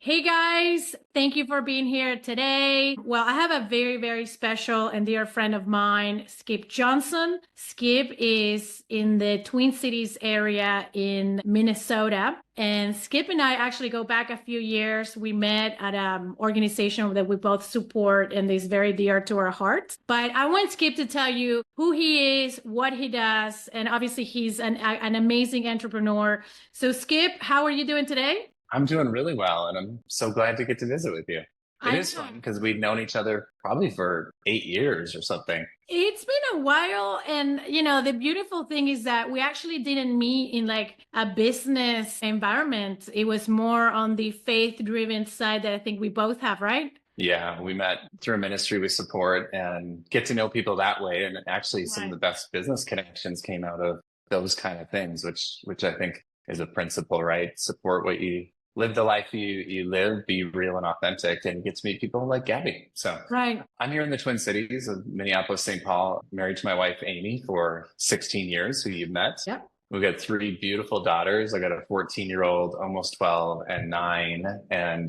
Hey guys, thank you for being here today. Well, I have a very, very special and dear friend of mine, Skip Johnson. Skip is in the Twin Cities area in Minnesota. And Skip and I actually go back a few years. We met at an organization that we both support and is very dear to our hearts. But I want Skip to tell you who he is, what he does, and obviously he's an amazing entrepreneur. So Skip, how are you doing today? I'm doing really well, and I'm so glad to get to visit with you. It I is know. fun because we've known each other probably for 8 years or something. It's been a while, and the beautiful thing is that we actually didn't meet in like a business environment. It was more on the faith-driven side that I think we both have, right? Yeah, we met through a ministry we support and get to know people that way. And actually, some of Right. the best business connections came out of those kind of things, which I think is a principle, right? Support what you live the life you live, be real and authentic, and get to meet people like Gabby. So Right. I'm here in the Twin Cities of Minneapolis, St. Paul, married to my wife, Amy, for 16 years, who you've met. Yep. We've got three beautiful daughters. I got a 14-year-old, almost 12, and 9. And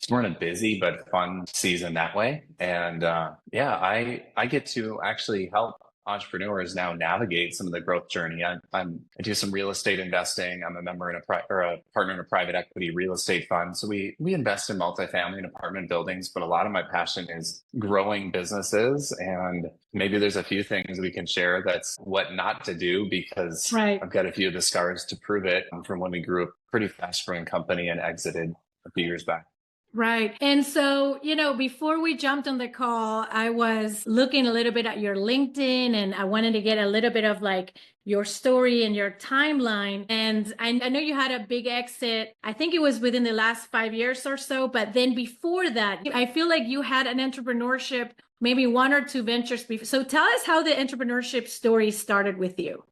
we're in a busy but fun season that way. And yeah, I get to actually help entrepreneurs now navigate some of the growth journey. I do some real estate investing. I'm a member in a partner in a private equity real estate fund. So we invest in multifamily and apartment buildings, but a lot of my passion is growing businesses. And maybe there's a few things we can share that's what not to do because Right. I've got a few of the scars to prove it from when we grew a pretty fast growing company and exited a few years back. Right. And so, before we jumped on the call, I was looking a little bit at your LinkedIn and I wanted to get a little bit of like your story and your timeline. And I know you had a big exit. I think it was within the last 5 years or so. But then before that, I feel like you had an entrepreneurship, maybe one or two ventures before. So tell us how the entrepreneurship story started with you.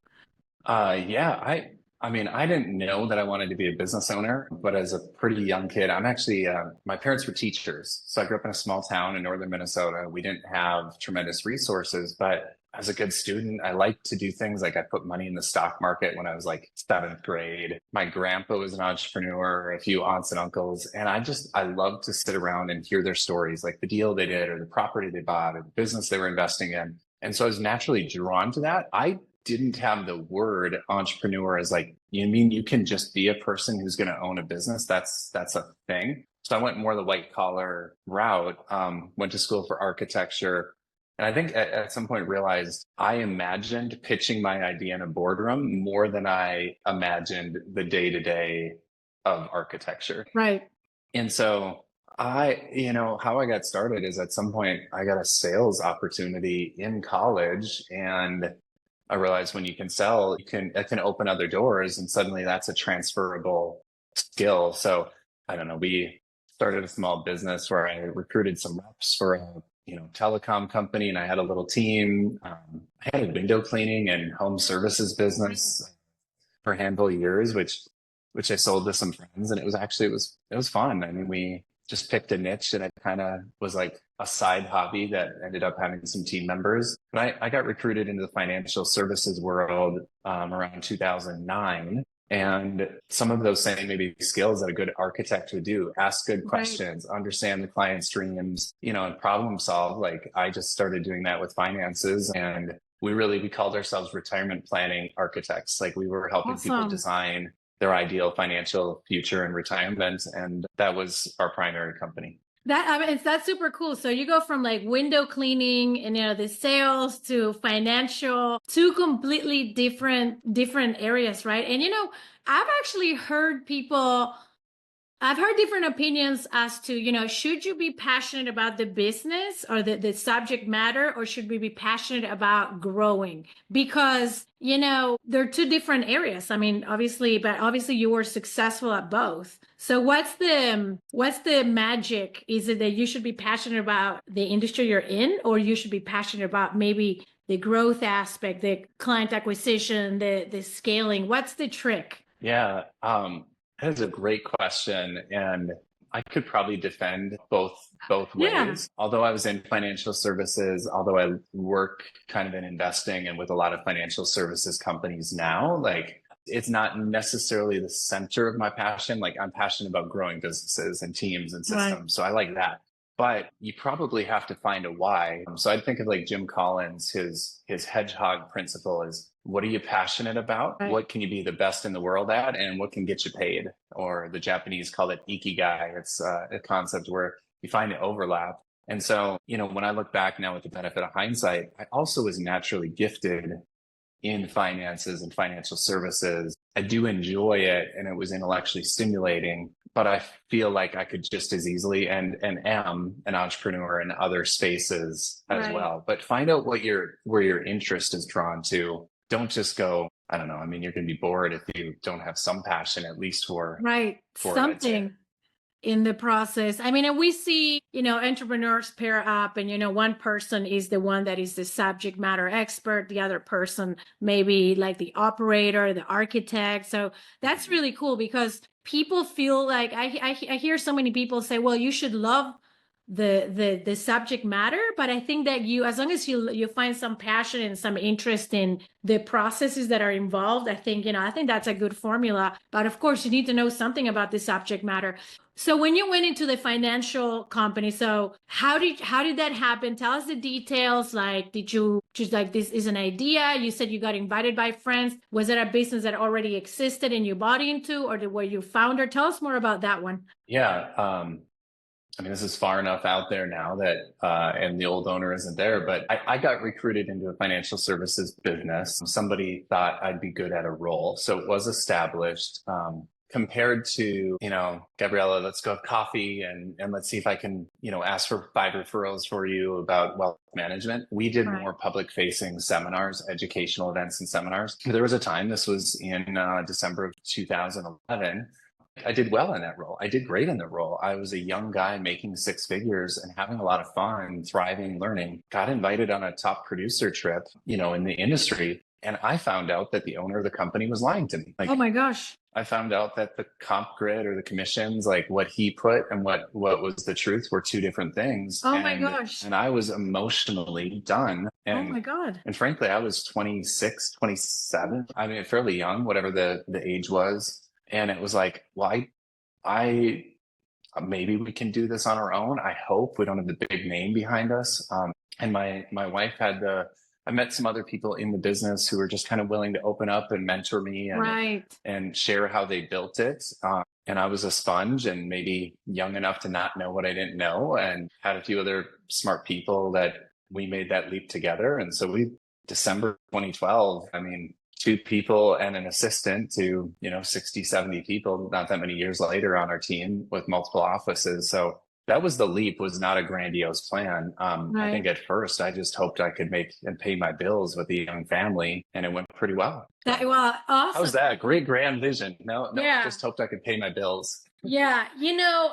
Yeah, I mean, I didn't know that I wanted to be a business owner, but as a pretty young kid, I'm actually, my parents were teachers. So I grew up in a small town in northern Minnesota. We didn't have tremendous resources, but as a good student, I liked to do things like I put money in the stock market when I was like seventh grade. My grandpa was an entrepreneur, a few aunts and uncles, and I loved to sit around and hear their stories, like the deal they did or the property they bought or the business they were investing in. And so I was naturally drawn to that. I didn't have the word entrepreneur as like, you mean you can just be a person who's going to own a business? That's a thing. So I went more the white collar route, went to school for architecture. And I think at some point realized I imagined pitching my idea in a boardroom more than I imagined the day to day of architecture. Right. And so how I got started is at some point I got a sales opportunity in college and I realized when you can sell, it can open other doors and suddenly that's a transferable skill. So I don't know, we started a small business where I recruited some reps for a, telecom company and I had a little team. I had a window cleaning and home services business for a handful of years, which I sold to some friends, and it was fun. I mean, we just picked a niche, and it kind of was like a side hobby that ended up having some team members. But I got recruited into the financial services world around 2009. And some of those same maybe skills that a good architect would do, ask good Right. questions, understand the client's dreams, and problem solve. Like I just started doing that with finances and we called ourselves retirement planning architects. Like we were helping people Awesome. design their ideal financial future in retirement. And that was our primary company. That's super cool. So you go from like window cleaning and the sales to financial, two completely different areas, right? And I've actually heard people I've heard different opinions as to, should you be passionate about the business or the subject matter, or should we be passionate about growing? Because, they're two different areas. I mean, obviously you were successful at both. So what's the magic? Is it that you should be passionate about the industry you're in, or you should be passionate about maybe the growth aspect, the client acquisition, the scaling? What's the trick? Yeah. That is a great question. And I could probably defend both Yeah. ways. Although I was in financial services, although I work kind of in investing and with a lot of financial services companies now, like it's not necessarily the center of my passion. Like I'm passionate about growing businesses and teams and Right. systems. So I like that. But you probably have to find a why. So I'd think of like Jim Collins, his hedgehog principle is what are you passionate about? Right. What can you be the best in the world at? And what can get you paid? Or the Japanese call it ikigai. It's a concept where you find an overlap. And so, when I look back now with the benefit of hindsight, I also was naturally gifted in finances and financial services. I do enjoy it and it was intellectually stimulating, but I feel like I could just as easily and am an entrepreneur in other spaces as Right. well. But find out where your interest is drawn to. Don't just go, I don't know. I mean, you're going to be bored if you don't have some passion, at least Right. for it, I'd say. Something in the process. I mean, and we see, entrepreneurs pair up and, one person is the one that is the subject matter expert. The other person, maybe like the operator, the architect. So that's really cool because people feel like I hear so many people say, well, you should love the subject matter, but I think that as long as you find some passion and some interest in the processes that are involved, I think that's a good formula. But of course you need to know something about the subject matter. So when you went into the financial company, so how did that happen? Tell us the details. Like, did you just like, this is an idea? You said you got invited by friends. Was it a business that already existed and you bought into, or were you founder? Tell us more about that one. Yeah. I mean, this is far enough out there now that, and the old owner isn't there, but I got recruited into a financial services business. Somebody thought I'd be good at a role. So it was established, compared to, Gabriela, let's go have coffee and let's see if I can, ask for 5 referrals for you about wealth management. We did Right. more public facing seminars, educational events and seminars. There was a time, this was in December of 2011. I did well in that role. I did great in the role. I was a young guy making 6 figures and having a lot of fun, thriving, learning. Got invited on a top producer trip, in the industry. And I found out that the owner of the company was lying to me. Oh Like my gosh. I found out that the comp grid or the commissions, like what he put and what was the truth were 2 different things. Oh my gosh. And I was emotionally done. Oh my God. And frankly, I was 26, 27. I mean, fairly young, whatever the age was. And it was like, well, I maybe we can do this on our own. I hope we don't have the big name behind us. And my wife I met some other people in the business who were just kind of willing to open up and mentor me Right. and share how they built it. And I was a sponge and maybe young enough to not know what I didn't know, and had a few other smart people that we made that leap together. And so December 2012, I mean, 2 people and an assistant to, 60, 70 people, not that many years later on our team with multiple offices. So that was the leap, was not a grandiose plan. Right. I think at first I just hoped I could make and pay my bills with a young family, and it went pretty well. Well, awesome. How's that? Great grand vision. No, Yeah. just hoped I could pay my bills. Yeah.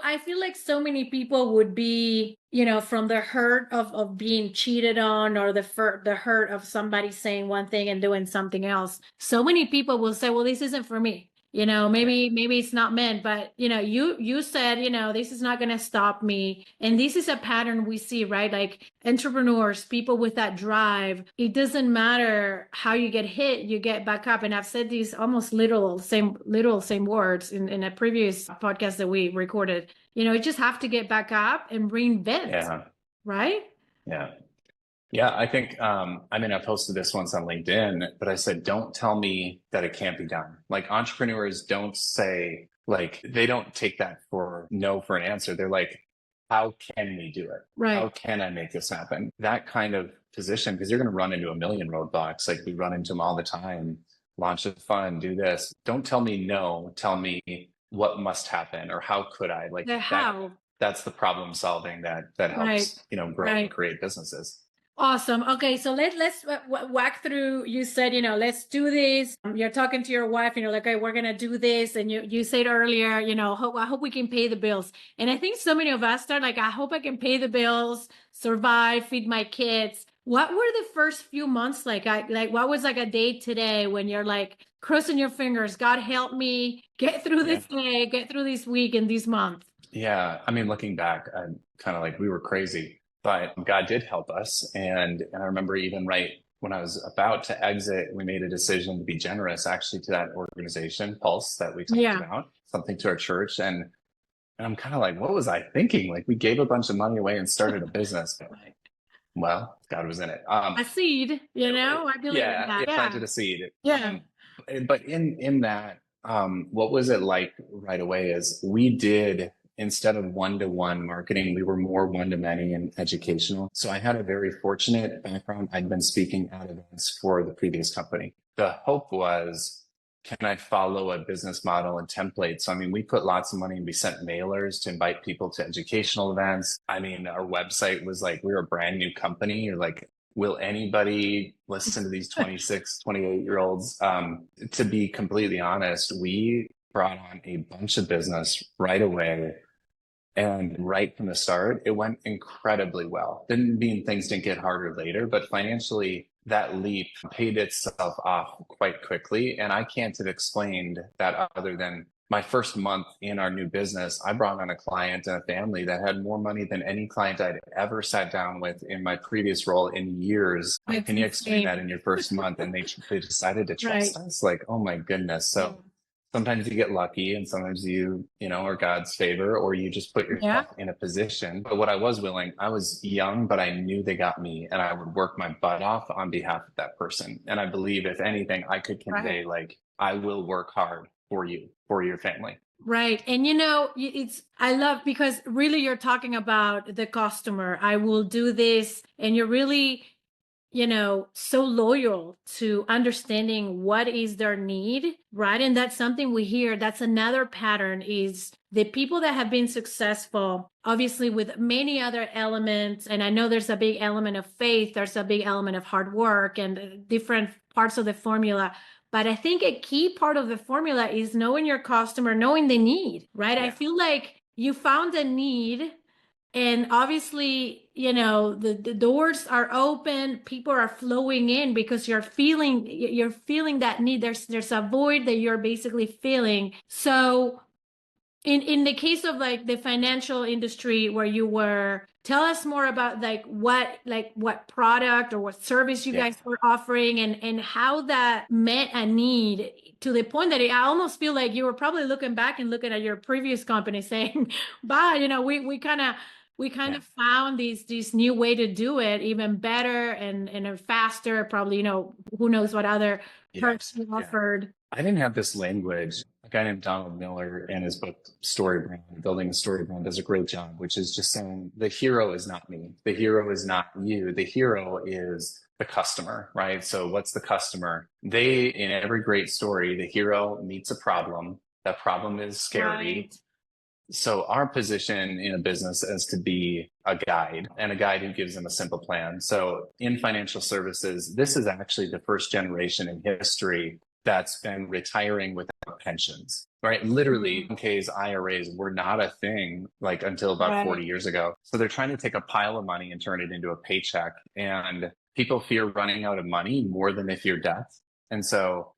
I feel like so many people would be, from the hurt of being cheated on, or the hurt of somebody saying one thing and doing something else. So many people will say, well, this isn't for me. Maybe it's not meant, but you said, this is not going to stop me. And this is a pattern we see, right? Like entrepreneurs, people with that drive, it doesn't matter how you get hit, you get back up. And I've said these almost literal same words in a previous podcast that we recorded. You just have to get back up and reinvent. Yeah. Right? Yeah. Yeah, I think, I posted this once on LinkedIn, but I said, don't tell me that it can't be done. Like entrepreneurs don't say, like, they don't take that for no for an answer. They're like, how can we do it? Right. How can I make this happen? That kind of position, because you're going to run into a million roadblocks. Like we run into them all the time. Launch a fund, do this. Don't tell me no. Tell me what must happen or how could I? Like how. That's the problem solving that helps, grow and create businesses. Awesome. Okay, so let's whack through. You said, let's do this. You're talking to your wife, like, hey, we're gonna do this, and you said earlier, I hope we can pay the bills. And I think so many of us start like, I hope I can pay the bills, survive, feed my kids. What were the first few months like? What was like a day today when you're like crossing your fingers? God help me get through this day, get through this week and this month. Yeah, I mean, looking back, I'm kind of like we were crazy. But God did help us. And I remember even right when I was about to exit, we made a decision to be generous actually to that organization, Pulse, that we talked Yeah. about, something to our church. And I'm kind of like, what was I thinking? Like we gave a bunch of money away and started a business. Well, God was in it. A seed, I believe in Yeah, that. it Yeah. planted a seed. Yeah. But in that, what was it like right away is we did, instead of one-to-one marketing, we were more one-to-many and educational. So I had a very fortunate background. I'd been speaking at events for the previous company. The hope was, can I follow a business model and template? So, I mean, we put lots of money and we sent mailers to invite people to educational events. I mean, our website was like, we were a brand new company. You're like, will anybody listen to these 26, 28-year olds? To be completely honest, we brought on a bunch of business right away. And right from the start, it went incredibly well. Didn't mean things didn't get harder later, but financially, that leap paid itself off quite quickly. And I can't have explained that other than my first month in our new business, I brought on a client and a family that had more money than any client I'd ever sat down with in my previous role in years. That's Can you explain insane. that in your first month? And they decided to trust Right. us. Like, oh my goodness. Yeah. So sometimes you get lucky and sometimes are God's favor, or you just put Yeah. yourself in a position. But what I was willing, I was young, but I knew they got me and I would work my butt off on behalf of that person. And I believe if anything, I could convey Right. like, I will work hard for you, for your family. Right. And I love because really you're talking about the customer. I will do this. And you're really, so loyal to understanding what is their need, right? And that's something we hear. That's another pattern is the people that have been successful, obviously with many other elements. And I know there's a big element of faith, there's a big element of hard work and different parts of the formula. But I think a key part of the formula is knowing your customer, knowing the need, right? I Yeah. feel like you found a need and obviously, the doors are open, people are flowing in because you're feeling that need. There's a void that you're basically feeling. So in the case of like the financial industry where you were, tell us more about what product or what service you Yeah. guys were offering and how that met a need to the point that I almost feel like you were probably looking back and looking at your previous company saying, "Bye, we kind of found this new way to do it even better and faster, probably, who knows what other perks Yes. you Yeah. offered." I didn't have this language. A guy named Donald Miller in his book Story Brand, Building a Story Brand, does a great job, which is just saying the hero is not me. The hero is not you. The hero is the customer, right? So what's the customer? In every great story, the hero meets a problem. That problem is scary. Right. So our position in a business is to be a guide and a guide who gives them a simple plan. So in financial services, this is actually the first generation in history that's been retiring without pensions, right? Literally, in case IRAs were not a thing like until about 40 Right. years ago. So they're trying to take a pile of money and turn it into a paycheck. And people fear running out of money more than they fear death. And so,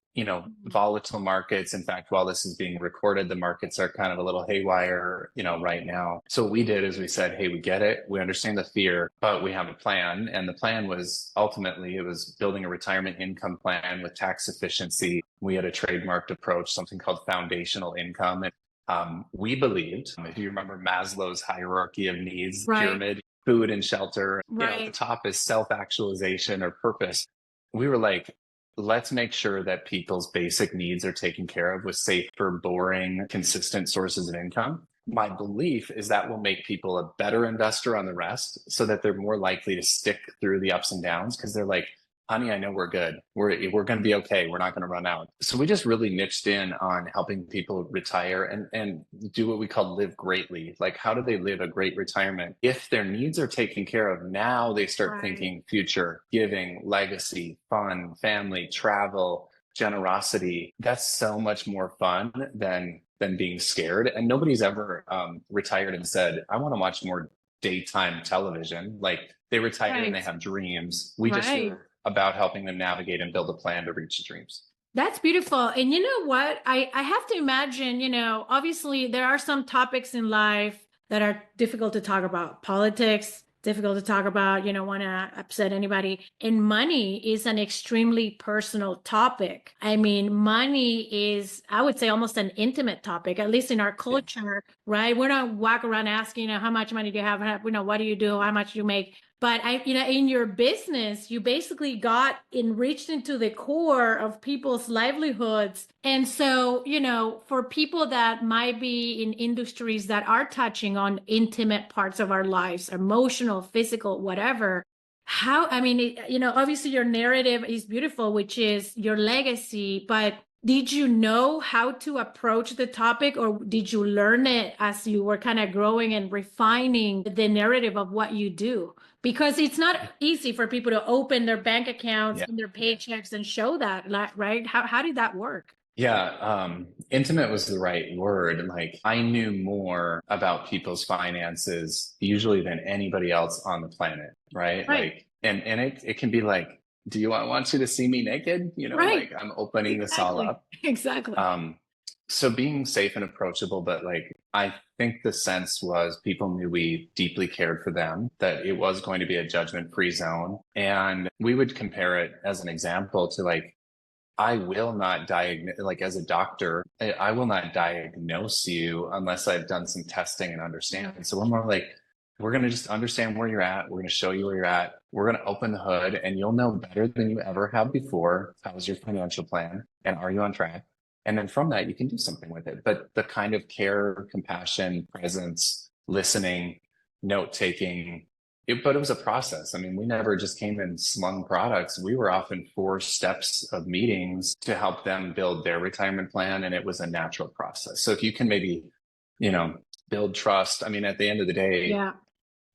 volatile markets. In fact, while this is being recorded, the markets are kind of a little haywire, right now. So what we did is we said, hey, we get it. We understand the fear, but we have a plan. And the plan was ultimately, it was building a retirement income plan with tax efficiency. We had a trademarked approach, something called foundational income. And we believed, if you remember Maslow's hierarchy of needs Right. pyramid, food and shelter, Right. the top is self-actualization or purpose. We were like, let's make sure that people's basic needs are taken care of with safer, boring, consistent sources of income. My belief is that will make people a better investor on the rest so that they're more likely to stick through the ups and downs because they're like, honey, I know we're good. We're going to be okay. We're not going to run out. So we just really niched in on helping people retire and do what we call live greatly. Like, how do they live a great retirement? If their needs are taken care of, now they start thinking future, giving, legacy, fun, family, travel, generosity. That's so much more fun than being scared. And nobody's ever retired and said, I want to watch more daytime television. Like they retire and they have dreams. We just about helping them navigate and build a plan to reach the dreams. That's beautiful. And you know what? I have to imagine, obviously there are some topics in life that are difficult to talk about. Politics, difficult to talk about, want to upset anybody. And money is an extremely personal topic. I mean, money is, I would say, almost an intimate topic, at least in our culture, right? We don't walk around asking, how much money do you have? What do you do? How much do you make? But in your business, you basically got enriched into the core of people's livelihoods. And so, for people that might be in industries that are touching on intimate parts of our lives, emotional, physical, whatever, obviously your narrative is beautiful, which is your legacy, but did you know how to approach the topic, or did you learn it as you were kind of growing and refining the narrative of what you do? Because it's not easy for people to open their bank accounts and their paychecks and show that, right? How did that work? Yeah, intimate was the right word. Like, I knew more about people's finances usually than anybody else on the planet, right? Like, and it can be like, do you want you to see me naked? Like, I'm opening this all up. Exactly. So being safe and approachable, but like, I think the sense was people knew we deeply cared for them, that it was going to be a judgment-free zone. And we would compare it as an example to like, I will not diagnose, like as a doctor, I will not diagnose you unless I've done some testing and understanding. So we're more like, we're going to just understand where you're at. We're going to show you where you're at. We're going to open the hood, and you'll know better than you ever have before. How's your financial plan? And are you on track? And then from that, you can do something with it. But the kind of care, compassion, presence, listening, note taking, but it was a process. I mean, we never just came and slung products. We were often 4 steps of meetings to help them build their retirement plan. And it was a natural process. So if you can maybe, build trust, I mean, at the end of the day,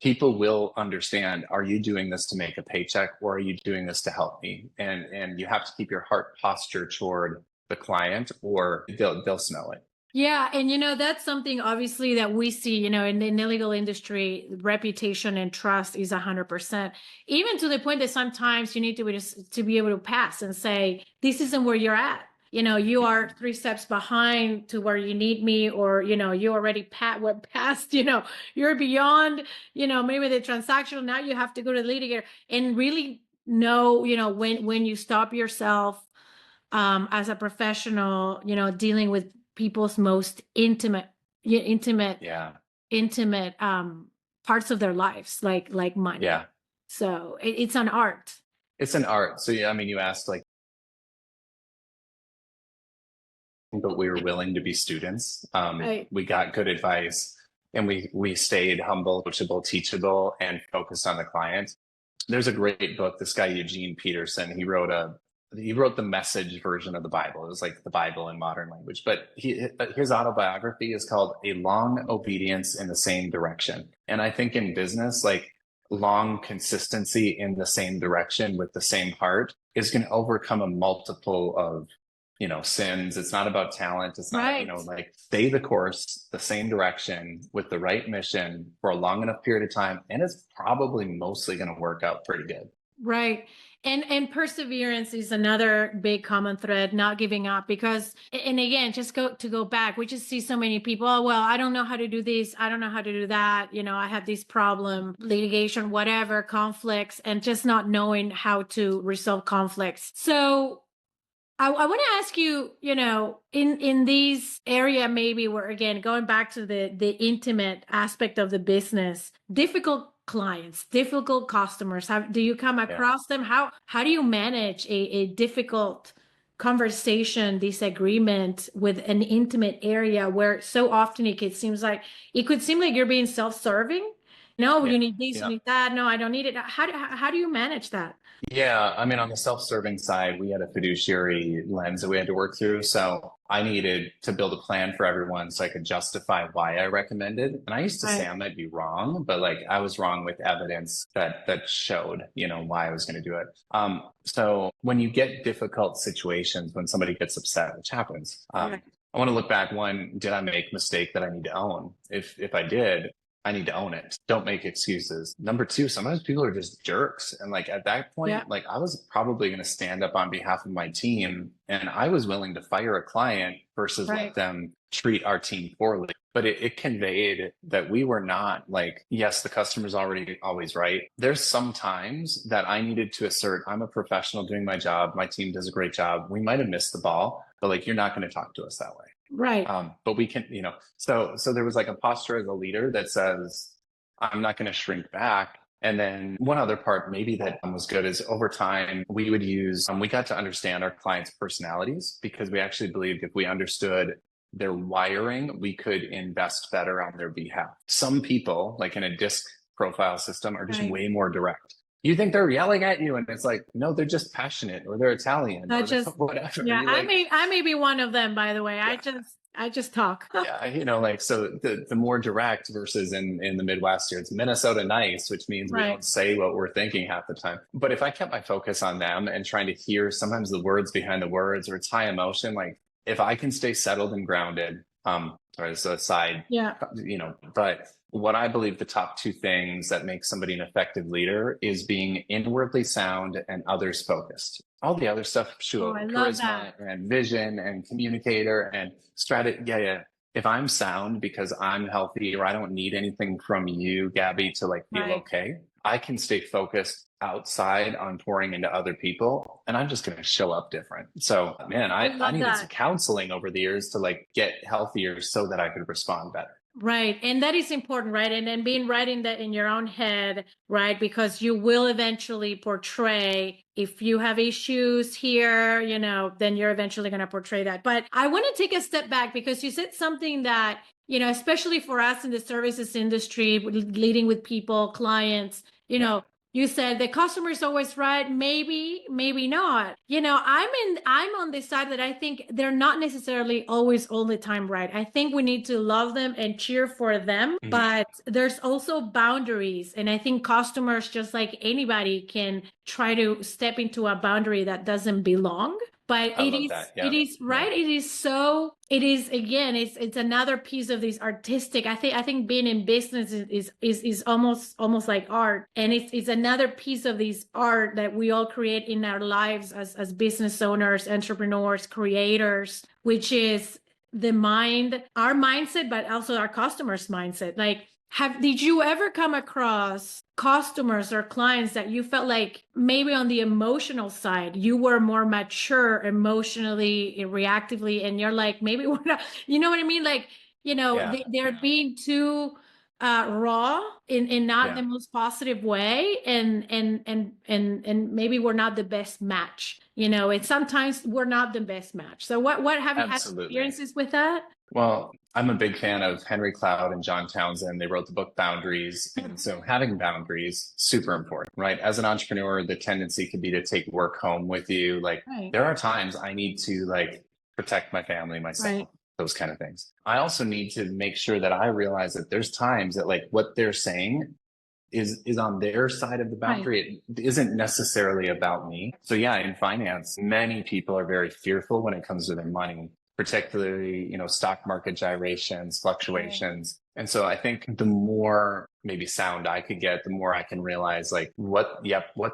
people will understand, are you doing this to make a paycheck, or are you doing this to help me? And you have to keep your heart posture toward the client, or they'll smell it. Yeah. And, that's something obviously that we see, in the illegal industry, reputation and trust is 100%, even to the point that sometimes you need to be able to pass and say, this isn't where you're at. You are 3 steps behind to where you need me, or, you already went past, you're beyond, maybe the transactional. Now you have to go to the litigator and really know, when you stop yourself as a professional, dealing with people's most intimate parts of their lives, like money. Yeah. So it's an art. It's an art. So yeah, I mean, you asked like, but we were willing to be students. We got good advice, and we stayed humble, coachable, teachable, and focused on the client. There's a great book. This guy, Eugene Peterson, he wrote the Message version of the Bible. It was like the Bible in modern language, but his autobiography is called A Long Obedience in the Same Direction. And I think in business, like, long consistency in the same direction with the same heart is going to overcome a multiple of sins. It's not about talent. It's not, like, stay the course, the same direction with the right mission for a long enough period of time. And it's probably mostly going to work out pretty good. Right. And perseverance is another big common thread, not giving up, because, and again, just go back, we just see so many people, oh, well, I don't know how to do this. I don't know how to do that. I have this problem, litigation, whatever, conflicts, and just not knowing how to resolve conflicts. So I want to ask you, in these area, maybe where, again, going back to the intimate aspect of the business, difficult clients, difficult customers, do you come across them? How do you manage a difficult conversation, disagreement with an intimate area where so often it could seem like you're being self-serving? No, you need this, you need that. No, I don't need it. How do you manage that? Yeah, I mean, on the self-serving side, we had a fiduciary lens that we had to work through. So I needed to build a plan for everyone so I could justify why I recommended. And I used to say I might be wrong, but like, I was wrong with evidence that showed, why I was going to do it. So when you get difficult situations, when somebody gets upset, which happens, I want to look back. One, did I make a mistake that I need to own? If I did, I need to own it. Don't make excuses. Number 2, sometimes people are just jerks. And like, at that point, like, I was probably going to stand up on behalf of my team, and I was willing to fire a client versus let them treat our team poorly, but it conveyed that we were not like, yes, the customer's already always right. There's some times that I needed to assert, I'm a professional doing my job. My team does a great job. We might have missed the ball, but like, you're not going to talk to us that way. Right. But we can, so there was like a posture as a leader that says, I'm not going to shrink back. And then one other part maybe that was good is over time, we would use, we got to understand our clients' personalities because we actually believed if we understood their wiring, we could invest better on their behalf. Some people, like in a disc profile system, are just way more direct. You think they're yelling at you, and it's like, no, they're just passionate, or they're Italian, or Just whatever. Yeah, I may be one of them, by the way. Yeah. I just talk. Yeah, like, so the more direct versus in the Midwest here, it's Minnesota nice, which means we don't say what we're thinking half the time. But if I kept my focus on them and trying to hear sometimes the words behind the words, or it's high emotion, like if I can stay settled and grounded, sorry, so aside, but what I believe the top two things that make somebody an effective leader is being inwardly sound and others focused. All the other stuff, sure, charisma and vision and communicator and strategy. Yeah. If I'm sound because I'm healthy or I don't need anything from you, Gabby, to like feel okay, I can stay focused outside on pouring into other people, and I'm just going to show up different. So, man, I needed some counseling over the years to like get healthier so that I could respond better. Right. And that is important, right? And then being right in that in your own head, right? Because you will eventually portray, if you have issues here, then you're eventually going to portray that. But I want to take a step back because you said something that, especially for us in the services industry, leading with people, clients, you said the customer is always right. Maybe not. I'm on the side that I think they're not necessarily always all the time right. I think we need to love them and cheer for them, but there's also boundaries. And I think customers, just like anybody, can try to step into a boundary that doesn't belong. But it is again, it's another piece of this artistic. I think being in business is almost like art. And it's another piece of this art that we all create in our lives as business owners, entrepreneurs, creators, which is our mindset, but also our customers' mindset. Like, did you ever come across customers or clients that you felt like maybe on the emotional side, you were more mature emotionally, reactively, and you're like, maybe we're not, you know what I mean? Like, they're being too raw in not the most positive way, and maybe we're not the best match. And sometimes we're not the best match. So what have you had experiences with that? Well, I'm a big fan of Henry Cloud and John Townsend. They wrote the book Boundaries. And so having boundaries, super important, right? As an entrepreneur, the tendency could be to take work home with you. Like there are times I need to like protect my family, myself, those kind of things. I also need to make sure that I realize that there's times that like what they're saying is on their side of the boundary. It isn't necessarily about me. So yeah, in finance, many people are very fearful when it comes to their money, particularly, stock market gyrations, fluctuations. And so I think the more maybe sound I could get, the more I can realize like what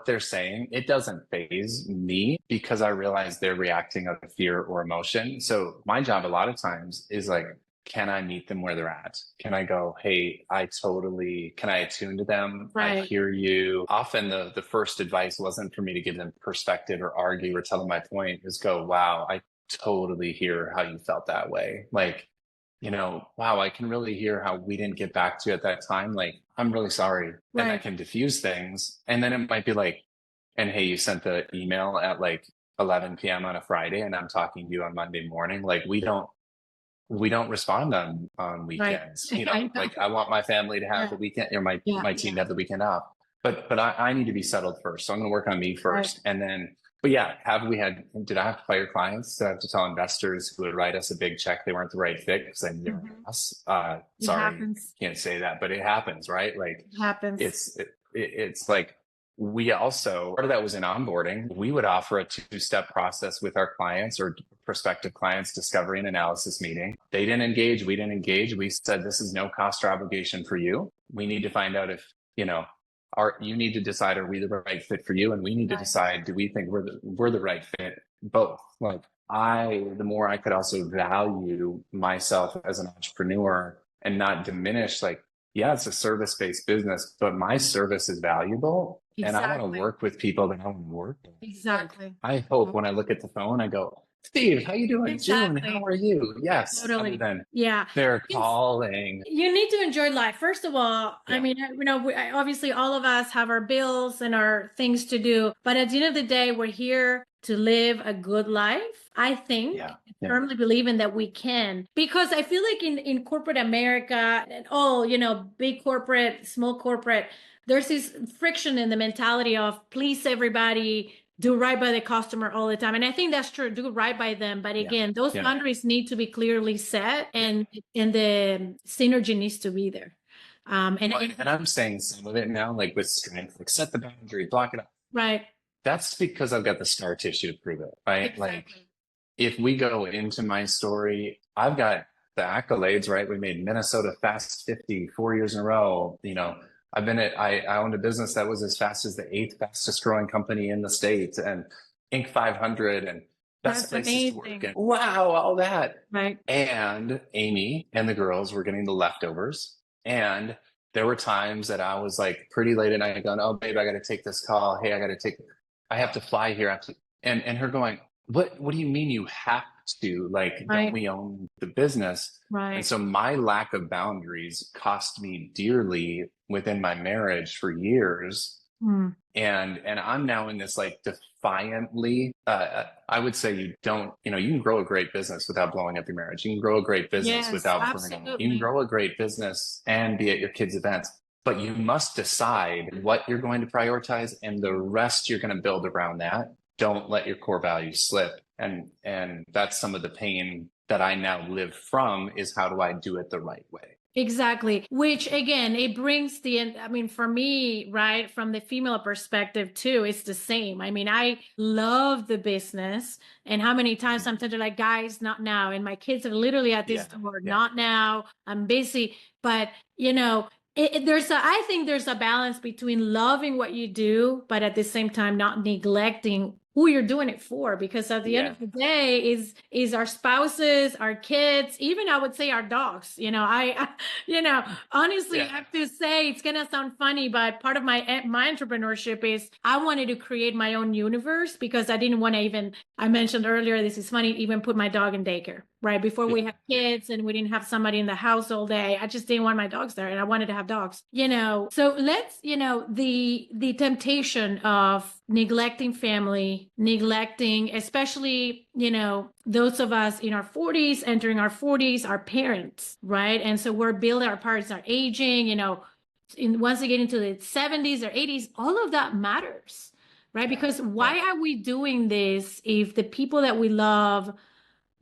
they're saying, it doesn't faze me because I realize they're reacting out of fear or emotion. So my job a lot of times is like, can I meet them where they're at? Can I go, hey, can I attune to them? I hear you. Often the first advice wasn't for me to give them perspective or argue or tell them my point, is go, wow, I totally hear how you felt that way. Like, wow, I can really hear how we didn't get back to you at that time. Like, I'm really sorry. And I can diffuse things. And then it might be like, and hey, you sent the email at like 11 p.m. on a Friday and I'm talking to you on Monday morning. Like we don't respond on weekends. Like I want my family to have the weekend, or my team to have the weekend off. But I need to be settled first. So I'm going to work on me first. And then, but yeah, did I have to fire clients? Did I have to tell investors who would write us a big check they weren't the right fit because I knew us? Sorry, can't say that, but it happens, right? Like it happens. It's like, we also, part of that was in onboarding. We would offer a 2-step process with our clients or prospective clients, discovery and analysis meeting. They didn't engage. We didn't engage. We said, this is no cost or obligation for you. We need to find out if, you need to decide, are we the right fit for you? And we need to decide, do we think we're the right fit? Both. Like the more I could also value myself as an entrepreneur and not diminish, like, yeah, it's a service-based business, but my service is valuable and I want to Exactly. work with people that I want to work with. Exactly. I hope when I look at the phone, I go, Steve, how you doing? June, how Exactly. are you? Yes, other Totally. than Yeah. they're It's, calling. you need to enjoy life. First of all, I Yeah, mean, obviously all of us have our bills and our things to do, but at the end of the day, we're here to live a good life. I think, yeah, I yeah, firmly believe in that we can, because I feel like in corporate America and all, big corporate, small corporate, there's this friction in the mentality of please everybody, do right by the customer all the time. And I think that's true. Do right by them. But yeah, again, those yeah, boundaries need to be clearly set, yeah. and the synergy needs to be there. Well, and I'm saying some of it now, like with strength, like set the boundary, block it up. right. That's because I've got the scar tissue to prove it, right? Like Exactly. if we go into my story, I've got the accolades, right? We made Minnesota Fast 50 4 years in a row. I owned a business that was as fast as the eighth fastest growing company in the state and Inc. 500 and best That's places to work. amazing. And wow, all that. Right. And Amy and the girls were getting the leftovers. And there were times that I was like pretty late at night going, oh, babe, I got to take this call. Hey, I have to fly here. I have to, and her going, what do you mean you have to? Like, don't Right. we own the business? And Right. so my lack of boundaries cost me dearly within my marriage for years. Hmm. And I'm now in this like defiantly, I would say you can grow a great business without blowing up your marriage. You can grow a great business Yes, without burning out. You can absolutely. grow a great business and be at your kids' events, but you must decide what you're going to prioritize and the rest you're going to build around that. Don't let your core values slip. And that's some of the pain that I now live from is how do I do it the right way? Exactly. Which again, it brings I mean, for me, right, from the female perspective too, it's the same. I mean, I love the business, and how many times I'm tempted like, guys, not now. And my kids are literally at this Yeah. door, Yeah. not now. I'm busy. But, I think there's a balance between loving what you do, but at the same time, not neglecting who you're doing it for, because at the end Yeah. of the day is our spouses, our kids, even I would say our dogs. Honestly, I Yeah. have to say it's gonna sound funny, but part of my entrepreneurship is I wanted to create my own universe because I didn't want to even. I mentioned earlier, this is funny, even put my dog in daycare right before Yeah. we had kids and we didn't have somebody in the house all day. I just didn't want my dogs there, and I wanted to have dogs. So let's the temptation of neglecting family, neglecting, especially those of us in our 40s, entering our 40s, our parents, right? And so we're building, our parents are aging, once they get into the 70s or 80s, all of that matters, right? Yeah. Because Yeah. why are we doing this if the people that we love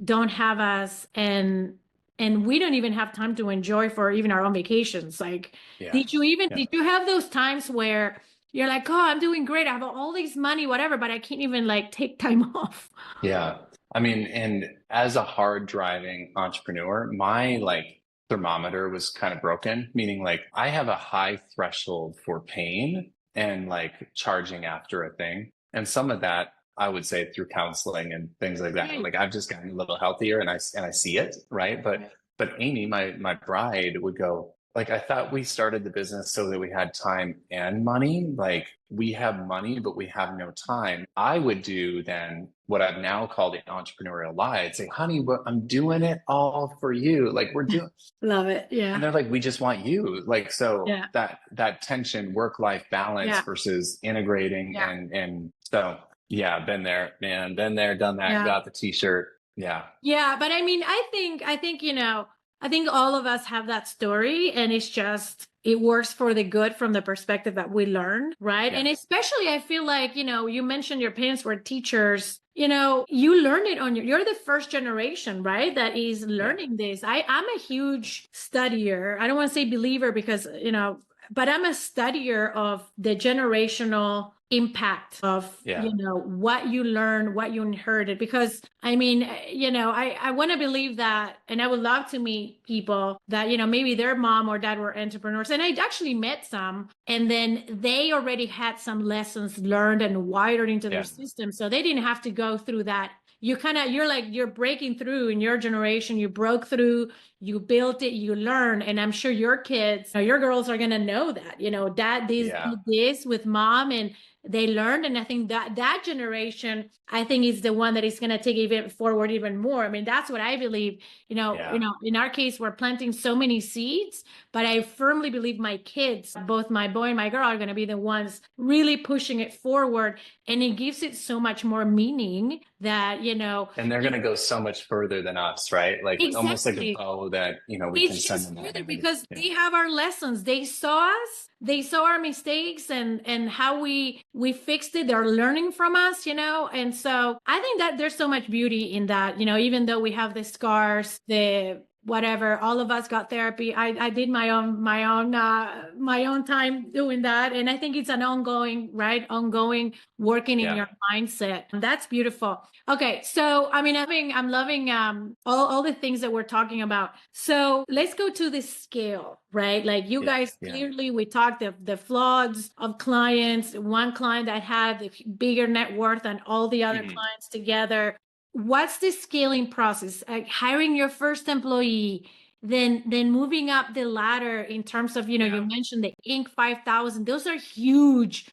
don't have us, and we don't even have time to enjoy for even our own vacations? Like, Yeah. Yeah. did you have those times where you're like, oh, I'm doing great, I have all this money, whatever, but I can't even like take time off? Yeah. I mean, and as a hard driving entrepreneur, my like thermometer was kind of broken, meaning like I have a high threshold for pain and like charging after a thing. And some of that I would say through counseling and things like that. Right. Like I've just gotten a little healthier and I see it, right? But Amy, my bride would go, like, I thought we started the business so that we had time and money. Like we have money, but we have no time. I would do then what I've now called an entrepreneurial lie. I'd say, honey, I'm doing it all for you. Like we're doing, Love it. and Yeah. they're like, we just want you. Like, so Yeah. that tension, work-life balance Yeah. versus integrating Yeah. and so yeah, been there, man, been there, done that, Yeah. got the t-shirt. Yeah. Yeah, but I mean, I think all of us have that story, and it's just it works for the good from the perspective that we learned, right? Yeah. And especially I feel like, you mentioned your parents were teachers. You learn it you're the first generation, right? That is Yeah. learning this. I'm a huge studier. I don't want to say believer because, but I'm a studier of the generational impact of Yeah. what you learn, what you inherited. Because I mean, I want to believe that, and I would love to meet people that maybe their mom or dad were entrepreneurs, and I actually met some, and then they already had some lessons learned and wired into their Yeah. system, so they didn't have to go through that you're breaking through in your generation. You broke through, you built it, you learn. And I'm sure your kids, your girls are going to know that, dad Yeah. did this with mom, and they learned. And I think that generation, I think, is the one that is going to take even forward even more. I mean, that's what I believe. Yeah. In our case, we're planting so many seeds, but I firmly believe my kids, both my boy and my girl, are going to be the ones really pushing it forward. And it gives it so much more meaning that, And they're going to go so much further than us, right? Like almost like a exactly. bow that, we can It's send just them further on. because Yeah. they have our lessons. They saw us, they saw our mistakes and how we fixed it. They're learning from us, And so I think that there's so much beauty in that, even though we have the scars, the whatever, all of us got therapy. I did my own time doing that. And I think it's an ongoing working in Yeah. your mindset. That's beautiful. Okay, so I mean, I'm loving all the things that we're talking about. So let's go to the scale, right? Like you Yeah. guys, Yeah. clearly we talked the floods of clients. One client that had a bigger net worth than all the other clients together. What's the scaling process? Like hiring your first employee, then moving up the ladder in terms of, you mentioned the Inc. 5000. Those are huge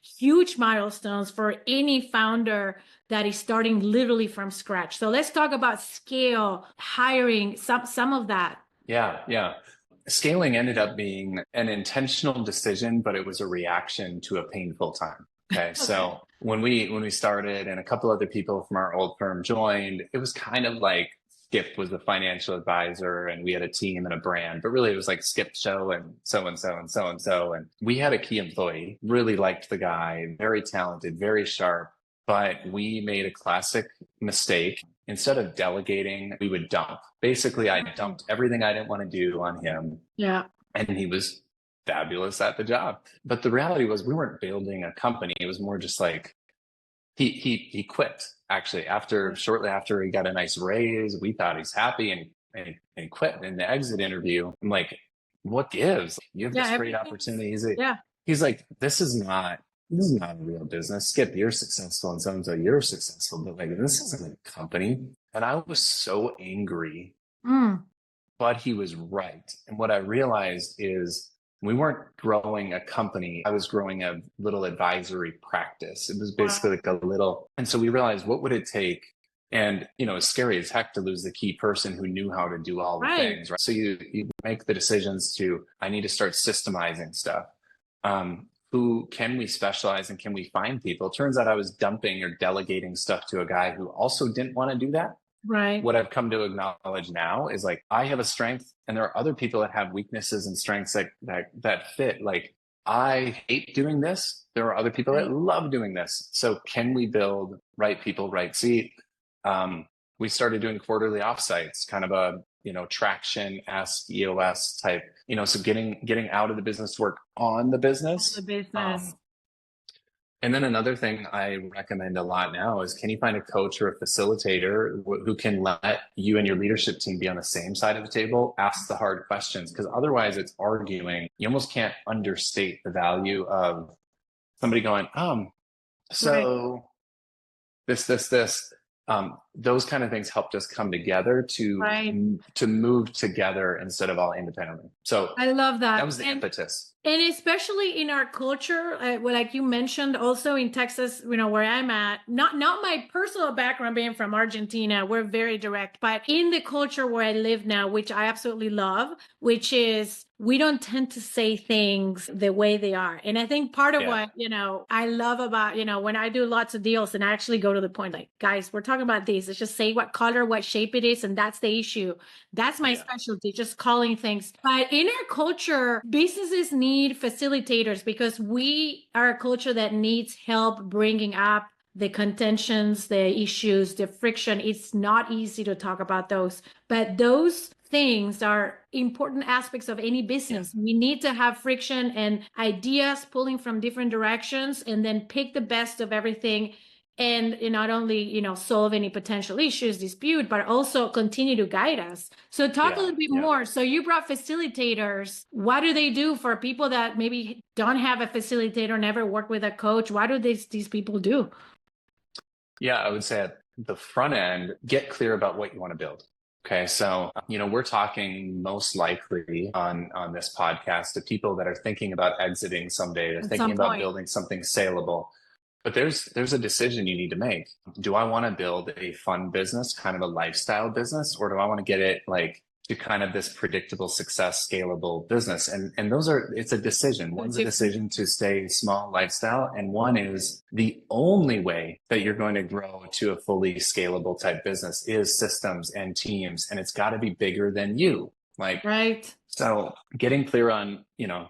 milestones for any founder that is starting literally from scratch. So let's talk about scale, hiring, some of that. Yeah. Yeah. Scaling ended up being an intentional decision, but it was a reaction to a painful time. Okay. Okay. So when we started and a couple other people from our old firm joined, it was kind of like Skip was the financial advisor and we had a team and a brand, but really it was like Skip's show and so and so and so and so. And we had a key employee, really liked the guy, very talented, very sharp, but we made a classic mistake. Instead of delegating, we would dump. Basically, I dumped everything I didn't want to do on him. Yeah. And he was fabulous at the job. But the reality was we weren't building a company. It was more just like he quit actually shortly after he got a nice raise. We thought he's happy and quit in the exit interview. I'm like, what gives? You have this great opportunity. He's like, this is not a real business. Skip, you're successful and so you're successful, but like this isn't a company. And I was so angry, but he was right. And what I realized is we weren't growing a company. I was growing a little advisory practice. It was basically like a little, and so we realized what would it take? And, it's scary as heck to lose the key person who knew how to do all the things, right? So you make the decisions I need to start systemizing stuff. Who can we specialize and can we find people? It turns out I was dumping or delegating stuff to a guy who also didn't want to do that. Right. What I've come to acknowledge now is like, I have a strength and there are other people that have weaknesses and strengths that fit. Like, I hate doing this. There are other people that love doing this. So can we build right people, right seat? We started doing quarterly offsites, kind of a, traction-esque EOS type, so getting out of the business to work on the business. And then another thing I recommend a lot now is, can you find a coach or a facilitator who can let you and your leadership team be on the same side of the table, ask the hard questions, because otherwise it's arguing. You almost can't understate the value of somebody going, so this. Those kind of things helped us come together to move together instead of all independently. So I love that. That was the impetus. And especially in our culture, like you mentioned, also in Texas, where I'm at, not my personal background being from Argentina, we're very direct, but in the culture where I live now, which I absolutely love, which is we don't tend to say things the way they are. And I think part of what, I love about, when I do lots of deals and I actually go to the point, like, guys, we're talking about this. Let's just say what color, what shape it is. And that's the issue. That's my specialty, just calling things. But in our culture, businesses need facilitators because we are a culture that needs help bringing up the contentions, the issues, the friction. It's not easy to talk about those, but those things are important aspects of any business. We need to have friction and ideas pulling from different directions and then pick the best of everything. And not only, solve any potential issues, dispute, but also continue to guide us. So talk a little bit more. So you brought facilitators. What do they do for people that maybe don't have a facilitator, never work with a coach? What do these people do? Yeah, I would say the front end, get clear about what you want to build. Okay. So, we're talking most likely on this podcast to people that are thinking about exiting someday. They're At thinking some about point. building something saleable. But there's a decision you need to make. Do I want to build a fun business, kind of a lifestyle business, or do I want to get it like to kind of this predictable success, scalable business? And it's a decision. One's a decision to stay small lifestyle, and one is the only way that you're going to grow to a fully scalable type business is systems and teams, and it's got to be bigger than you. Like, Right. so getting clear on,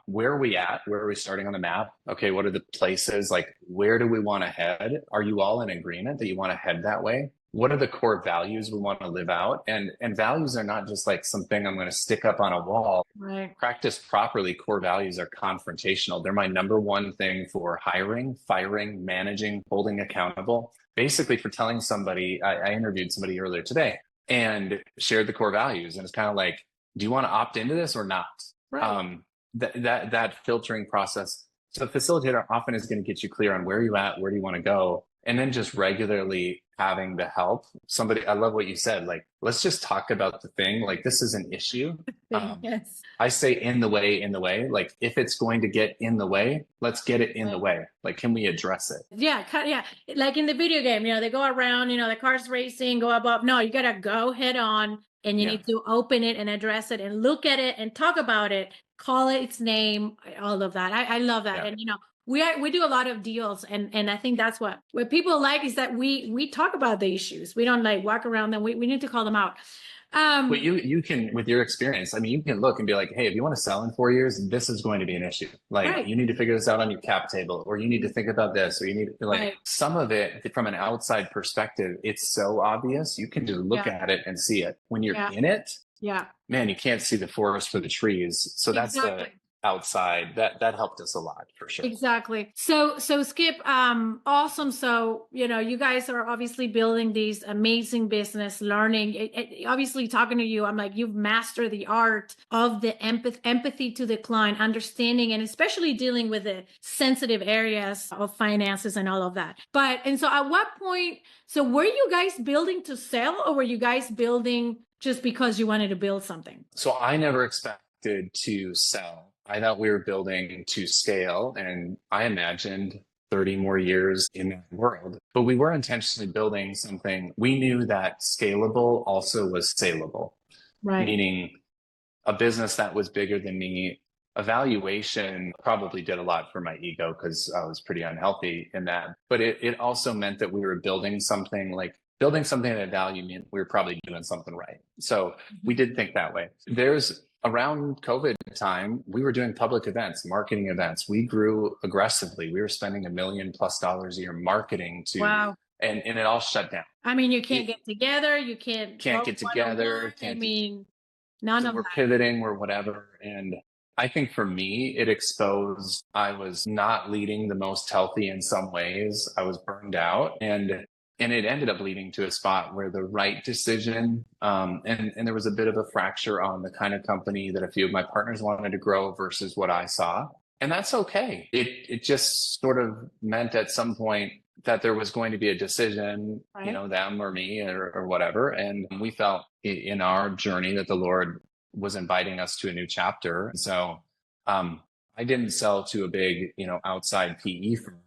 where are we at? Where are we starting on the map? Okay, what are the places? Like, where do we want to head? Are you all in agreement that you want to head that way? What are the core values we want to live out? And values are not just like something I'm going to stick up on a wall. Right. Practiced properly, core values are confrontational. They're my number one thing for hiring, firing, managing, holding accountable. Basically, for telling somebody, I interviewed somebody earlier today and shared the core values. And it's kind of like, do you want to opt into this or not? Right. That filtering process. So the facilitator often is going to get you clear on where you at, where do you want to go, and then just regularly having the help. Somebody, I love what you said. Like, let's just talk about the thing. Like, this is an issue. Yes. I say in the way. Like, if it's going to get in the way, let's get it in the way. Like, can we address it? Yeah, yeah. Like in the video game, they go around, the cars racing, go above. No, you gotta go head on, and you need to open it and address it and look at it and talk about it, call it its name, all of that. I love that. Yeah. And we do a lot of deals, and I think that's what people like is that we talk about the issues. We don't like walk around them. We need to call them out. But you can, with your experience, I mean, you can look and be like, hey, if you want to sell in 4 years, this is going to be an issue. Like, Right. you need to figure this out on your cap table, or you need to think about this, or you need to, like, Right. some of it from an outside perspective, it's so obvious. You can just look at it and see it. When you're in it, man, you can't see the forest for the trees. So that's the outside. That helped us a lot, for sure. Exactly. So Skip, awesome. So, you guys are obviously building these amazing business, learning, obviously talking to you, I'm like, you've mastered the art of the empathy to the client, understanding, and especially dealing with the sensitive areas of finances and all of that. And so at what point, so were you guys building to sell, or were you guys building just because you wanted to build something? So I never expected to sell. I thought we were building to scale, and I imagined 30 more years in that world. But we were intentionally building something. We knew that scalable also was saleable, right? Meaning a business that was bigger than me. Evaluation probably did a lot for my ego because I was pretty unhealthy in that. But it also meant that we were building something at value meant we were probably doing something right. So we did think that way. Around COVID time, we were doing public events, marketing events. We grew aggressively. We were spending $1 million+ a year marketing Wow. And it all shut down. I mean, you can't get together. You can't get together. None of we're that. Pivoting, we're whatever. And I think for me, it exposed I was not leading the most healthy in some ways. I was burned out, and it ended up leading to a spot where the right decision, and there was a bit of a fracture on the kind of company that a few of my partners wanted to grow versus what I saw. And that's okay. It just sort of meant at some point that there was going to be a decision, right. Them or me or whatever. And we felt in our journey that the Lord was inviting us to a new chapter. And so I didn't sell to a big, outside PE firm.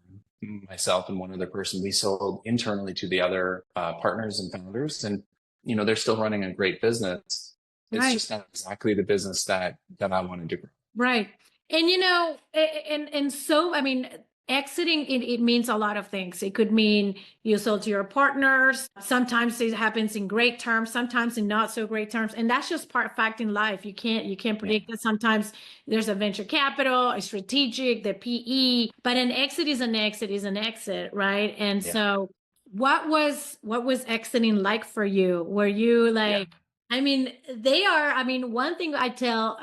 Myself and one other person, we sold internally to the other partners and founders, and they're still running a great business. It's just not exactly the business that I wanted to grow. Right. And so I mean, exiting it means a lot of things. It could mean you sold to your partners. Sometimes it happens in great terms, sometimes in not so great terms, and that's just fact in life. You can't predict that. Sometimes there's a venture capital, a strategic, the PE, but an exit is an exit, right? And so what was exiting like for you? Were you like, I mean, one thing I tell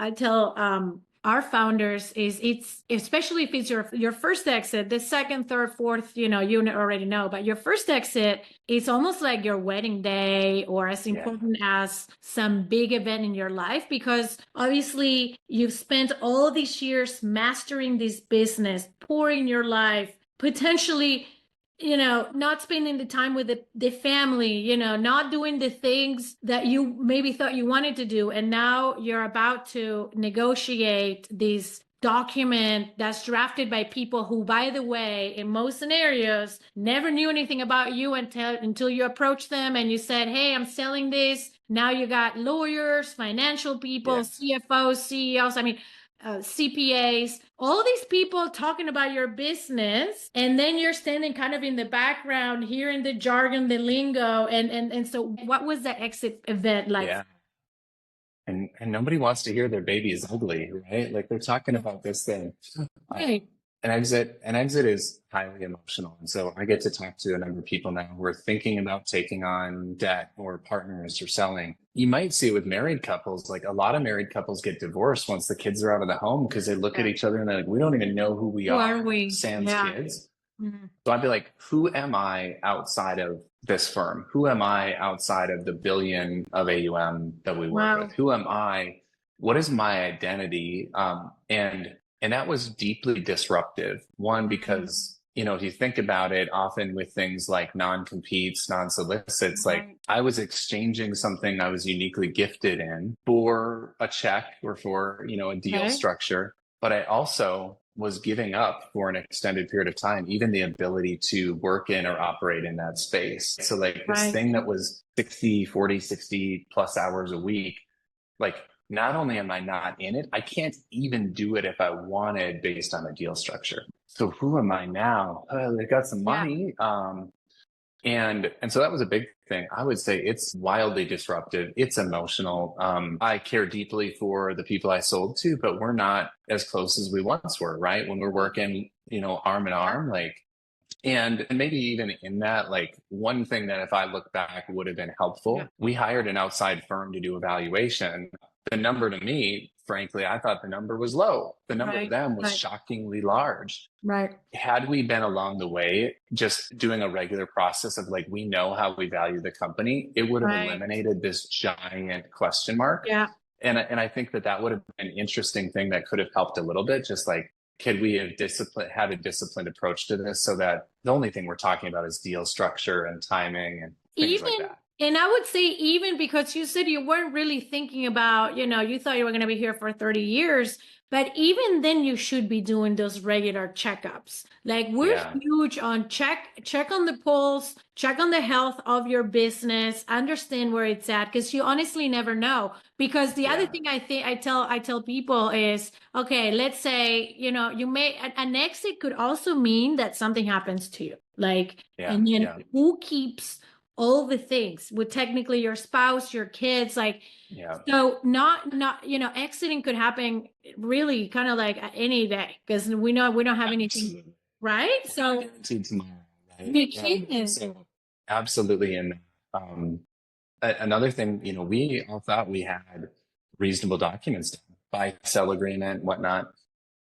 our founders is, it's especially if it's your first exit, the second, third, fourth, you already know, but your first exit, it's almost like your wedding day, or as important as some big event in your life, because obviously you've spent all these years mastering this business, pouring your life, potentially not spending the time with the family, not doing the things that you maybe thought you wanted to do. And now you're about to negotiate this document that's drafted by people who, by the way, in most scenarios, never knew anything about you until you approached them and you said, hey, I'm selling this. Now you got lawyers, financial people, Yeah. CFOs, CEOs. I mean, CPAs, all these people talking about your business, and then you're standing kind of in the background, hearing the jargon, the lingo, and so what was the exit event like? Yeah. And nobody wants to hear their baby is ugly, right? Like they're talking about this thing. Right. An exit is highly emotional. And so I get to talk to a number of people now who are thinking about taking on debt or partners or selling. You might see it with married couples. Like a lot of married couples get divorced once the kids are out of the home because they look at each other and they're like, we don't even know who we Who are. are we? Sans Yeah. kids. Mhm. So I'd be like, who am I outside of this firm? Who am I outside of the billion of AUM that we work Wow. with? Who am I? What is my identity? And that was deeply disruptive. One, because, if you think about it, often with things like non-competes, non-solicits, like Right. I was exchanging something I was uniquely gifted in for a check or for, a deal Okay. structure. But I also was giving up for an extended period of time, even the ability to work in or operate in that space. So like this Right. thing that was 60, 40, 60 plus hours a week, like not only am I not in it, I can't even do it if I wanted based on a deal structure. So who am I now? I got some Yeah. money. And so that was a big thing. I would say it's wildly disruptive. It's emotional. I care deeply for the people I sold to, but we're not as close as we once were, right? When we're working, arm in arm, like, and maybe even in that, like one thing that if I look back would have been helpful, we hired an outside firm to do evaluation. The number to me, frankly, I thought the number was low. The number to them was shockingly large. Right. Had we been along the way, just doing a regular process of like, we know how we value the company, it would have eliminated this giant question mark. Yeah. And I think that would have been an interesting thing that could have helped a little bit. Just like, could we have had a disciplined approach to this so that the only thing we're talking about is deal structure and timing and things like that. And I would say even because you said you weren't really thinking about, you thought you were going to be here for 30 years, but even then you should be doing those regular checkups. Like we're huge on check on the pulse, check on the health of your business, understand where it's at, because you honestly never know. Because the other thing I tell people is, okay, let's say, you may, an exit could also mean that something happens to you. Like, and then who keeps all the things with technically your spouse, your kids, like, so not, exiting could happen really kind of like any day because we know we don't have anything, right? So tomorrow, right? you can't. So absolutely. And another thing, we all thought we had reasonable documents done, buy-sell agreement, whatnot.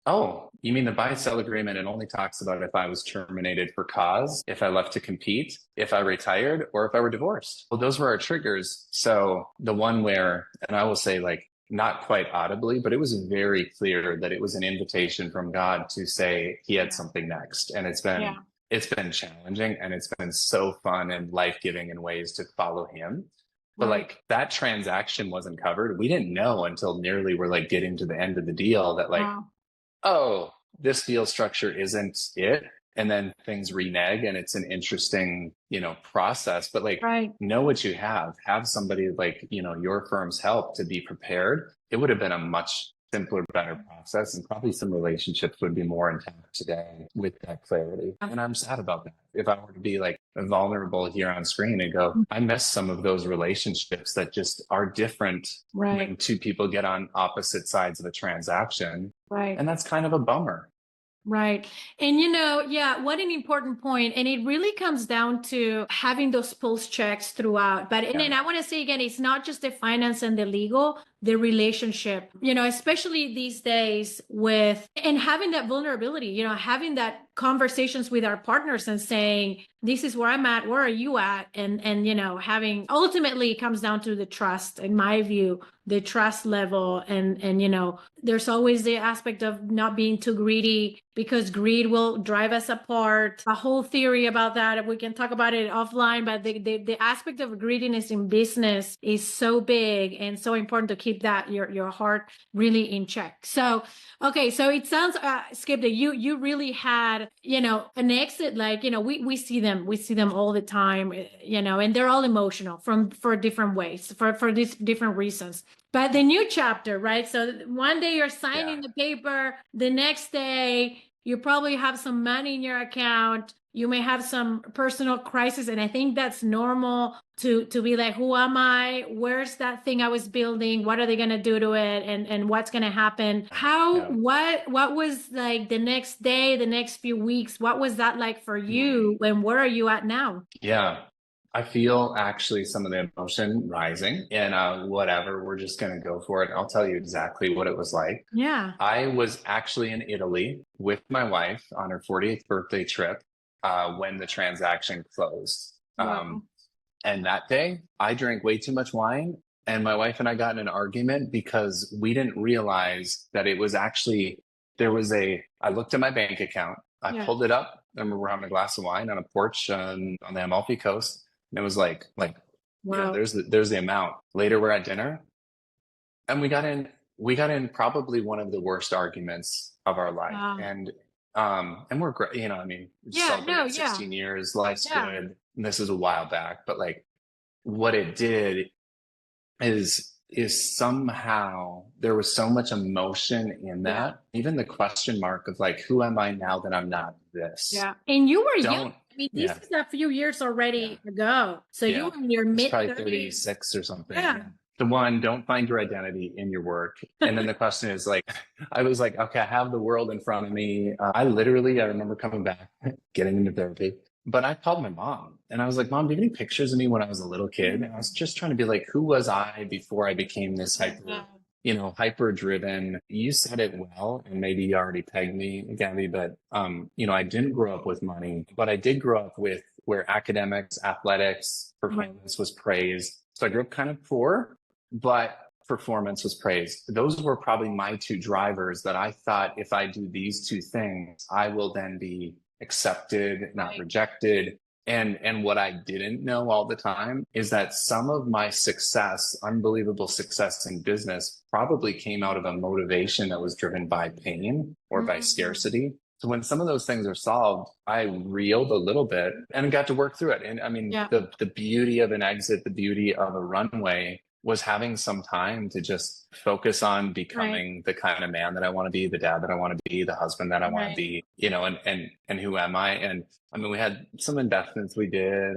Oh, you mean the buy-sell agreement? It only talks about if I was terminated for cause, if I left to compete, if I retired, or if I were divorced. Well, those were our triggers. So the one where, and I will say like, not quite audibly, but it was very clear that it was an invitation from God to say he had something next. And it's been challenging and it's been so fun and life-giving in ways to follow him. But like that transaction wasn't covered. We didn't know until nearly we're like getting to the end of the deal that like, oh, this deal structure isn't it. And then things renege and it's an interesting, process, but like know what you have somebody like, your firm's help to be prepared. It would have been a much simpler, better process and probably some relationships would be more intact today with that clarity. And I'm sad about that. If I were to be like vulnerable here on screen and go, I miss some of those relationships that just are different when two people get on opposite sides of a transaction. And that's kind of a bummer. Right. And, what an important point. And it really comes down to having those pulse checks throughout. But and then I want to say again, it's not just the finance and the legal, the relationship, especially these days and having that vulnerability, having that conversations with our partners and saying, this is where I'm at, where are you at? And having, ultimately it comes down to the trust, in my view, the trust level. And there's always the aspect of not being too greedy, because greed will drive us apart. A whole theory about that, we can talk about it offline, but the aspect of greediness in business is so big and so important to keep that your heart really in check. So okay, so it sounds, Skip, that you really had, an exit. Like, we see them all the time, and they're all emotional for different ways, for these different reasons. But the new chapter, right? So one day you're signing the paper, the next day you probably have some money in your account. You may have some personal crisis. And I think that's normal to be like, who am I? Where's that thing I was building? What are they going to do to it? And what's going to happen? What was like the next day, the next few weeks? What was that like for you? And where are you at now? Yeah. I feel actually some of the emotion rising, and whatever, we're just going to go for it. I'll tell you exactly what it was like. Yeah. I was actually in Italy with my wife on her 40th birthday trip when the transaction closed. Wow. And that day I drank way too much wine, and my wife and I got in an argument because we didn't realize that it was actually, I looked at my bank account, I pulled it up, and we were having a glass of wine on a porch on the Amalfi Coast. And it was like, wow, there's the amount. Later, we're at dinner, and we got in probably one of the worst arguments of our life. Wow. And we're great, celebrated 16 years, life's good. And this is a while back, but like what it did is somehow there was so much emotion in that. Even the question mark of like, who am I now that I'm not this? Yeah. And you were young. I mean, this is a few years already ago. So you were in your mid-30s. Probably 36 or something. Yeah. The one, don't find your identity in your work. And then the question is like, I was like, okay, I have the world in front of me. I remember coming back, getting into therapy, but I called my mom and I was like, Mom, do you have any pictures of me when I was a little kid? And I was just trying to be like, who was I before I became this hyper driven? You said it well, and maybe you already pegged me, Gabby, but I didn't grow up with money, but I did grow up with where academics, athletics, performance was praised. So I grew up kind of poor, but performance was praised. Those were probably my two drivers that I thought, if I do these two things, I will then be accepted, not rejected. And what I didn't know all the time is that some of my success, unbelievable success in business, probably came out of a motivation that was driven by pain or by scarcity. So when some of those things are solved, I reeled a little bit and got to work through it. And I mean, the beauty of an exit, the beauty of a runway was having some time to just focus on becoming the kind of man that I want to be, the dad that I want to be, the husband that I want to be, and who am I? And I mean, we had some investments we did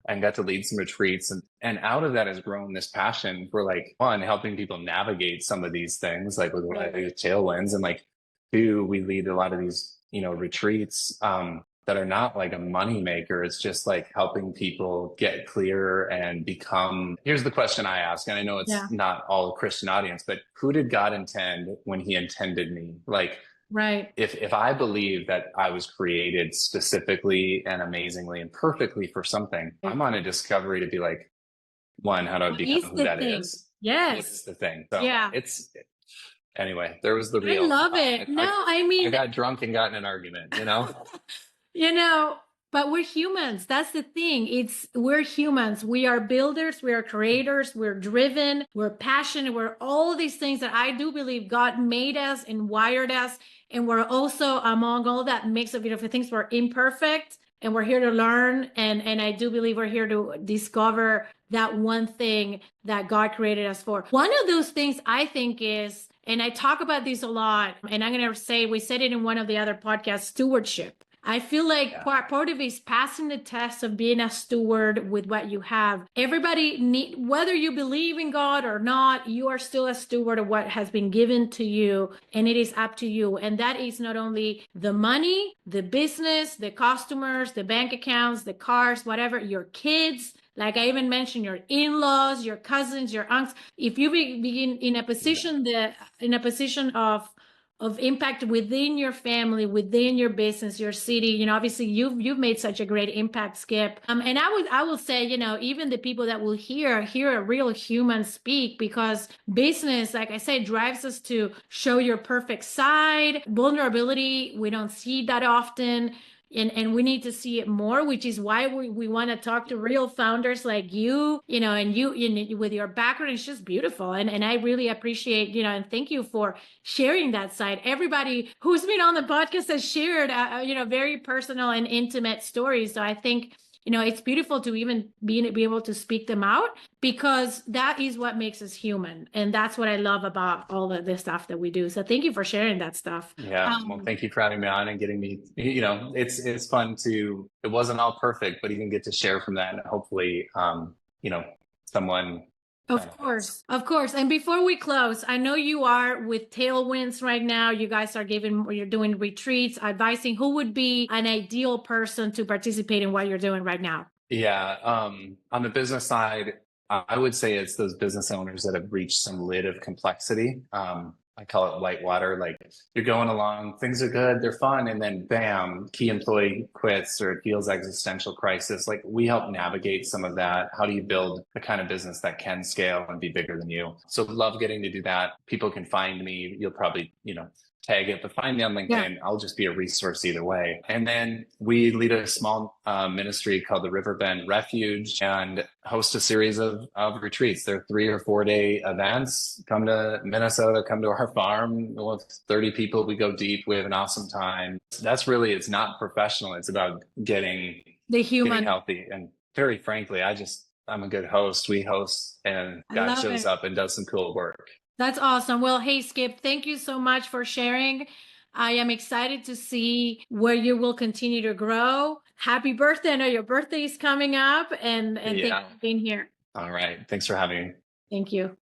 and got to lead some retreats. And out of that has grown this passion for like, one, helping people navigate some of these things, like with tailwinds, and like, two, we lead a lot of these, retreats, that are not like a money maker. It's just like helping people get clear and become. Here's the question I ask, and I know it's not all a Christian audience, but who did God intend when he intended me? Like, if I believe that I was created specifically and amazingly and perfectly for something, I'm on a discovery to be like, one, how do I become who that is? Yes. What's the thing? So anyway, there was the real. I love it. I got drunk and got in an argument, But we're humans. That's the thing. We're humans. We are builders. We are creators. We're driven. We're passionate. We're all these things that I do believe God made us and wired us. And we're also, among all that mix of beautiful things, we're imperfect and we're here to learn. And I do believe we're here to discover that one thing that God created us for. One of those things I think is, and I talk about this a lot, and I'm going to say, we said it in one of the other podcasts, stewardship. I feel like part of it is passing the test of being a steward with what you have. Everybody whether you believe in God or not, you are still a steward of what has been given to you, and it is up to you. And that is not only the money, the business, the customers, the bank accounts, the cars, whatever, your kids, Like I even mentioned, your in-laws, your cousins, your aunts. If you begin in a position that in a position of impact within your family, within your business, your city, obviously you've made such a great impact, Skip. And I will say, even the people that will hear a real human speak, because business, like I said, drives us to show your perfect side. Vulnerability, we don't see that often. And we need to see it more, which is why we want to talk to real founders like and you with your background. It's just beautiful. And I really appreciate, and thank you for sharing that side. Everybody who's been on the podcast has shared, very personal and intimate stories. So I think, it's beautiful to even be able to speak them out, because that is what makes us human. And that's what I love about all of the stuff that we do. So thank you for sharing that stuff. Yeah, well, thank you for having me on and getting me, it's fun it wasn't all perfect, but even get to share from that, and hopefully, someone Of course, of course. And before we close, I know you are with Tailwinds right now. You guys you're doing retreats, advising. Who would be an ideal person to participate in what you're doing right now? Yeah. On the business side, I would say it's those business owners that have reached some lid of complexity. I call it light water. Like you're going along, things are good, they're fun, and then bam, key employee quits or it feels existential crisis. Like we help navigate some of that. How do you build the kind of business that can scale and be bigger than you? So love getting to do that. People can find me. You'll probably, tag it, but find me on LinkedIn. Yeah. I'll just be a resource either way. And then we lead a small ministry called the Riverbend Refuge and host a series of retreats. They're 3 or 4 day events. Come to Minnesota, come to our farm with 30 people. We go deep. We have an awesome time. That's really, it's not professional. It's about getting getting healthy. And very frankly, I'm a good host. We host and God shows up and does some cool work. That's awesome. Well, hey, Skip, thank you so much for sharing. I am excited to see where you will continue to grow. Happy birthday. I know your birthday is coming up, and thank you for being here. All right. Thanks for having me. Thank you.